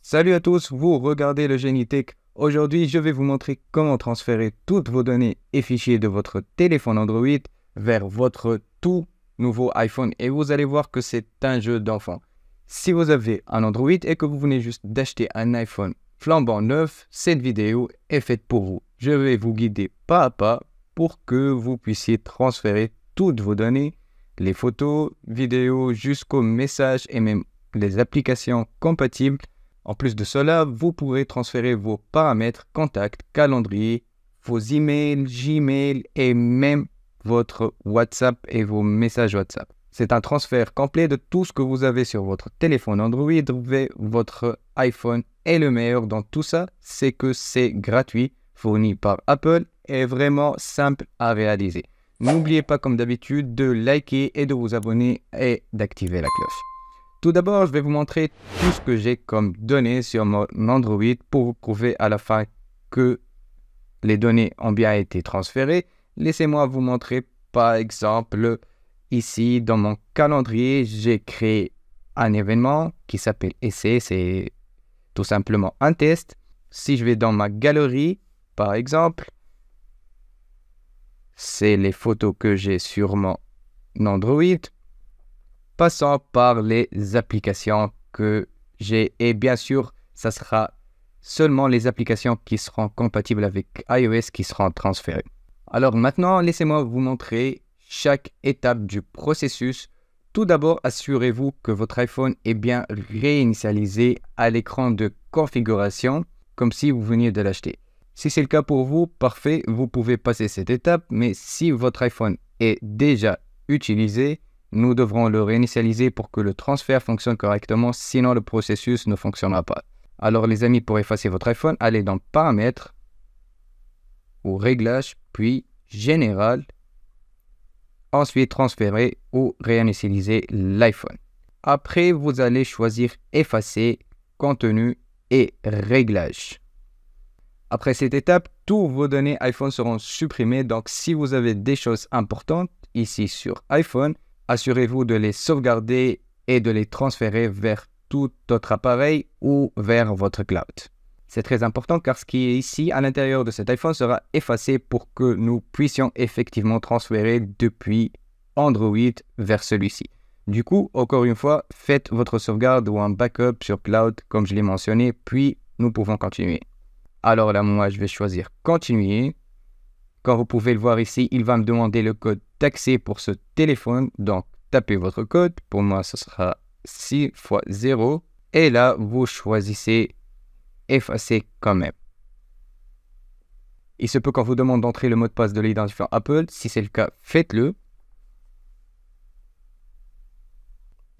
Salut à tous, vous regardez le Génie Tech. Aujourd'hui, je vais vous montrer comment transférer toutes vos données et fichiers de votre téléphone Android vers votre tout nouveau iPhone. Et vous allez voir que c'est un jeu d'enfant. Si vous avez un Android et que vous venez juste d'acheter un iPhone flambant neuf, cette vidéo est faite pour vous. Je vais vous guider pas à pas pour que vous puissiez transférer toutes vos données, les photos, vidéos, jusqu'aux messages et même les applications compatibles. En plus de cela, vous pourrez transférer vos paramètres, contacts, calendrier, vos emails, Gmail et même votre WhatsApp et vos messages WhatsApp. C'est un transfert complet de tout ce que vous avez sur votre téléphone Android vers votre iPhone. Et le meilleur dans tout ça, c'est que c'est gratuit, fourni par Apple et vraiment simple à réaliser. N'oubliez pas comme d'habitude de liker et de vous abonner et d'activer la cloche. Tout d'abord, je vais vous montrer tout ce que j'ai comme données sur mon Android pour vous prouver à la fin que les données ont bien été transférées. Laissez-moi vous montrer par exemple ici dans mon calendrier, j'ai créé un événement qui s'appelle Essai, c'est tout simplement un test. Si je vais dans ma galerie, par exemple, c'est les photos que j'ai sur mon Android. Passant par les applications que j'ai. Et bien sûr, ça sera seulement les applications qui seront compatibles avec iOS qui seront transférées. Alors maintenant, laissez-moi vous montrer chaque étape du processus. Tout d'abord, assurez-vous que votre iPhone est bien réinitialisé à l'écran de configuration, comme si vous veniez de l'acheter. Si c'est le cas pour vous, parfait, vous pouvez passer cette étape. Mais si votre iPhone est déjà utilisé, nous devrons le réinitialiser pour que le transfert fonctionne correctement, sinon le processus ne fonctionnera pas. Alors les amis, pour effacer votre iPhone, allez dans Paramètres ou Réglages, puis Général. Ensuite, transférer ou réinitialiser l'iPhone. Après, vous allez choisir Effacer, Contenu et Réglages. Après cette étape, tous vos données iPhone seront supprimées. Donc, si vous avez des choses importantes ici sur iPhone, assurez-vous de les sauvegarder et de les transférer vers tout autre appareil ou vers votre cloud. C'est très important car ce qui est ici à l'intérieur de cet iPhone sera effacé pour que nous puissions effectivement transférer depuis Android vers celui-ci. Du coup, encore une fois, faites votre sauvegarde ou un backup sur cloud comme je l'ai mentionné, puis nous pouvons continuer. Alors là, moi, je vais choisir Continuer. Comme vous pouvez le voir ici, il va me demander le code d'accès pour ce téléphone. Donc, tapez votre code. Pour moi, ce sera 6 x 0. Et là, vous choisissez Effacer quand même. Il se peut qu'on vous demande d'entrer le mot de passe de l'identifiant Apple. Si c'est le cas, faites-le.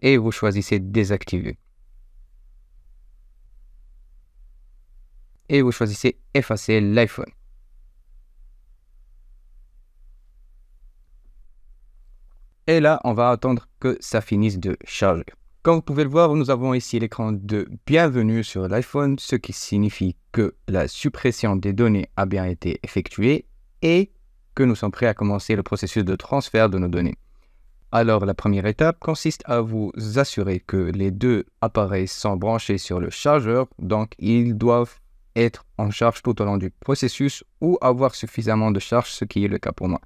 Et vous choisissez Désactiver. Et vous choisissez Effacer l'iPhone. Et là, on va attendre que ça finisse de charger. Comme vous pouvez le voir, nous avons ici l'écran de bienvenue sur l'iPhone, ce qui signifie que la suppression des données a bien été effectuée et que nous sommes prêts à commencer le processus de transfert de nos données. Alors, la première étape consiste à vous assurer que les deux appareils sont branchés sur le chargeur, donc ils doivent être en charge tout au long du processus ou avoir suffisamment de charge, ce qui est le cas pour moi.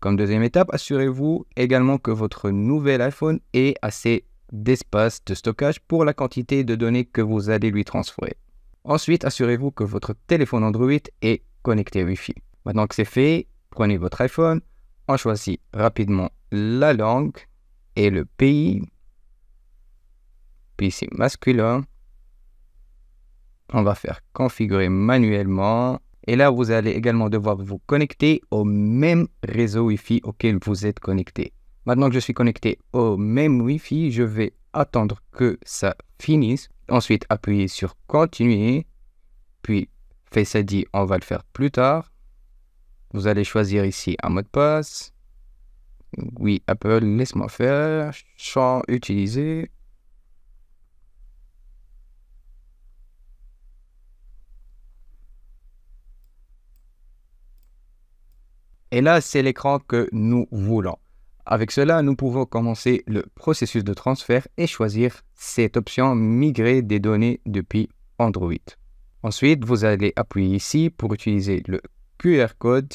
Comme deuxième étape, assurez-vous également que votre nouvel iPhone ait assez d'espace de stockage pour la quantité de données que vous allez lui transférer. Ensuite, assurez-vous que votre téléphone Android est connecté Wi-Fi. Maintenant que c'est fait, prenez votre iPhone, on choisit rapidement la langue et le pays. Puis ici, masculin. On va faire configurer manuellement. Et là, vous allez également devoir vous connecter au même réseau Wi-Fi auquel vous êtes connecté. Maintenant que je suis connecté au même Wi-Fi, je vais attendre que ça finisse. Ensuite, appuyer sur Continuer. Puis, Face ID, on va le faire plus tard. Vous allez choisir ici un mot de passe. Oui, Apple, laisse-moi faire. Champ utilisé. Et là, c'est l'écran que nous voulons. Avec cela, nous pouvons commencer le processus de transfert et choisir cette option « Migrer des données depuis Android. Ensuite, vous allez appuyer ici pour utiliser le QR code.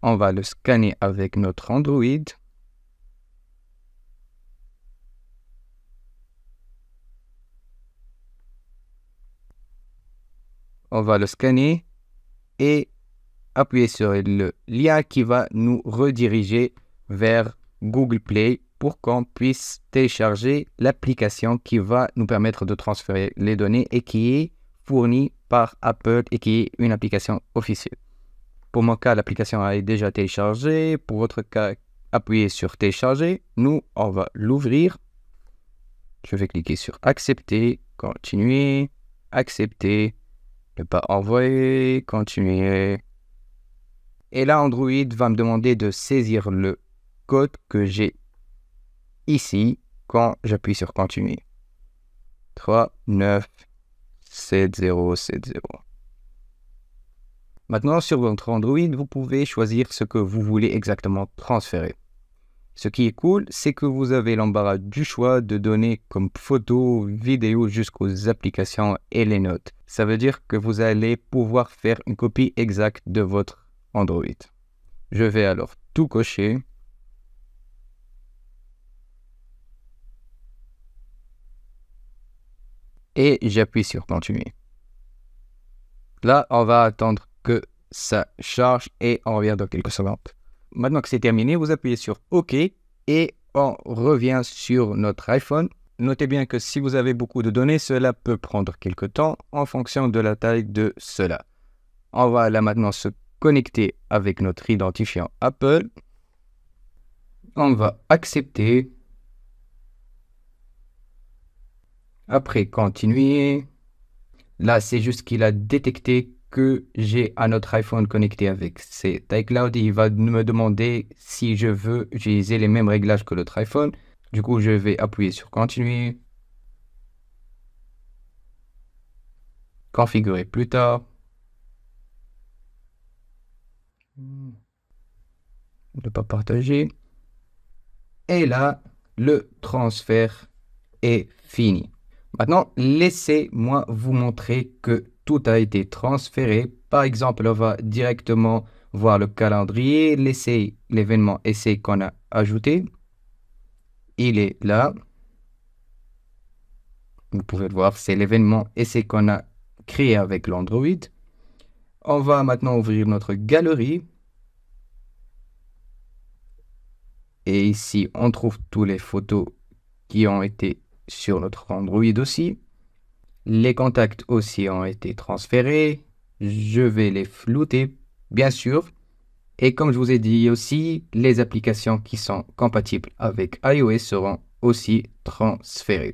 On va le scanner avec notre Android. On va le scanner et appuyer sur le lien qui va nous rediriger vers Google Play pour qu'on puisse télécharger l'application qui va nous permettre de transférer les données et qui est fournie par Apple et qui est une application officielle. Pour mon cas, l'application est déjà téléchargée. Pour votre cas, appuyez sur télécharger. Nous, on va l'ouvrir. Je vais cliquer sur accepter, continuer, accepter, ne pas envoyer, continuer. Et là, Android va me demander de saisir le code que j'ai ici quand j'appuie sur continuer. 397070. Maintenant, sur votre Android, vous pouvez choisir ce que vous voulez exactement transférer. Ce qui est cool, c'est que vous avez l'embarras du choix de données comme photos, vidéos jusqu'aux applications et les notes. Ça veut dire que vous allez pouvoir faire une copie exacte de votre Android. Je vais alors tout cocher. Et j'appuie sur continuer. Là, on va attendre que ça charge et on revient dans quelques secondes. Maintenant que c'est terminé, vous appuyez sur OK et on revient sur notre iPhone. Notez bien que si vous avez beaucoup de données, cela peut prendre quelques temps en fonction de la taille de cela. On va là maintenant se connecter avec notre identifiant Apple. On va accepter. Après, continuer. Là, c'est juste qu'il a détecté que j'ai un autre iPhone connecté avec cet iCloud. Il va me demander si je veux utiliser les mêmes réglages que l'autre iPhone. Du coup, je vais appuyer sur continuer. Configurer plus tard. Ne pas partager. Et là, le transfert est fini. Maintenant, laissez-moi vous montrer que tout a été transféré. Par exemple, on va directement voir le calendrier, laisser l'événement essai qu'on a ajouté. Il est là. Vous pouvez le voir, c'est l'événement essai qu'on a créé avec l'Android. On va maintenant ouvrir notre galerie. Et ici, on trouve toutes les photos qui ont été sur notre Android aussi. Les contacts aussi ont été transférés. Je vais les flouter, bien sûr. Et comme je vous ai dit aussi, les applications qui sont compatibles avec iOS seront aussi transférées.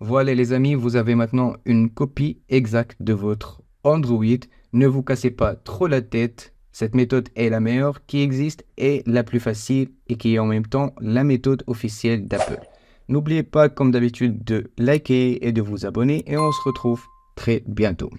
Voilà les amis, vous avez maintenant une copie exacte de votre Android. Ne vous cassez pas trop la tête. Cette méthode est la meilleure qui existe et la plus facile et qui est en même temps la méthode officielle d'Apple. N'oubliez pas, comme d'habitude, de liker et de vous abonner et on se retrouve très bientôt.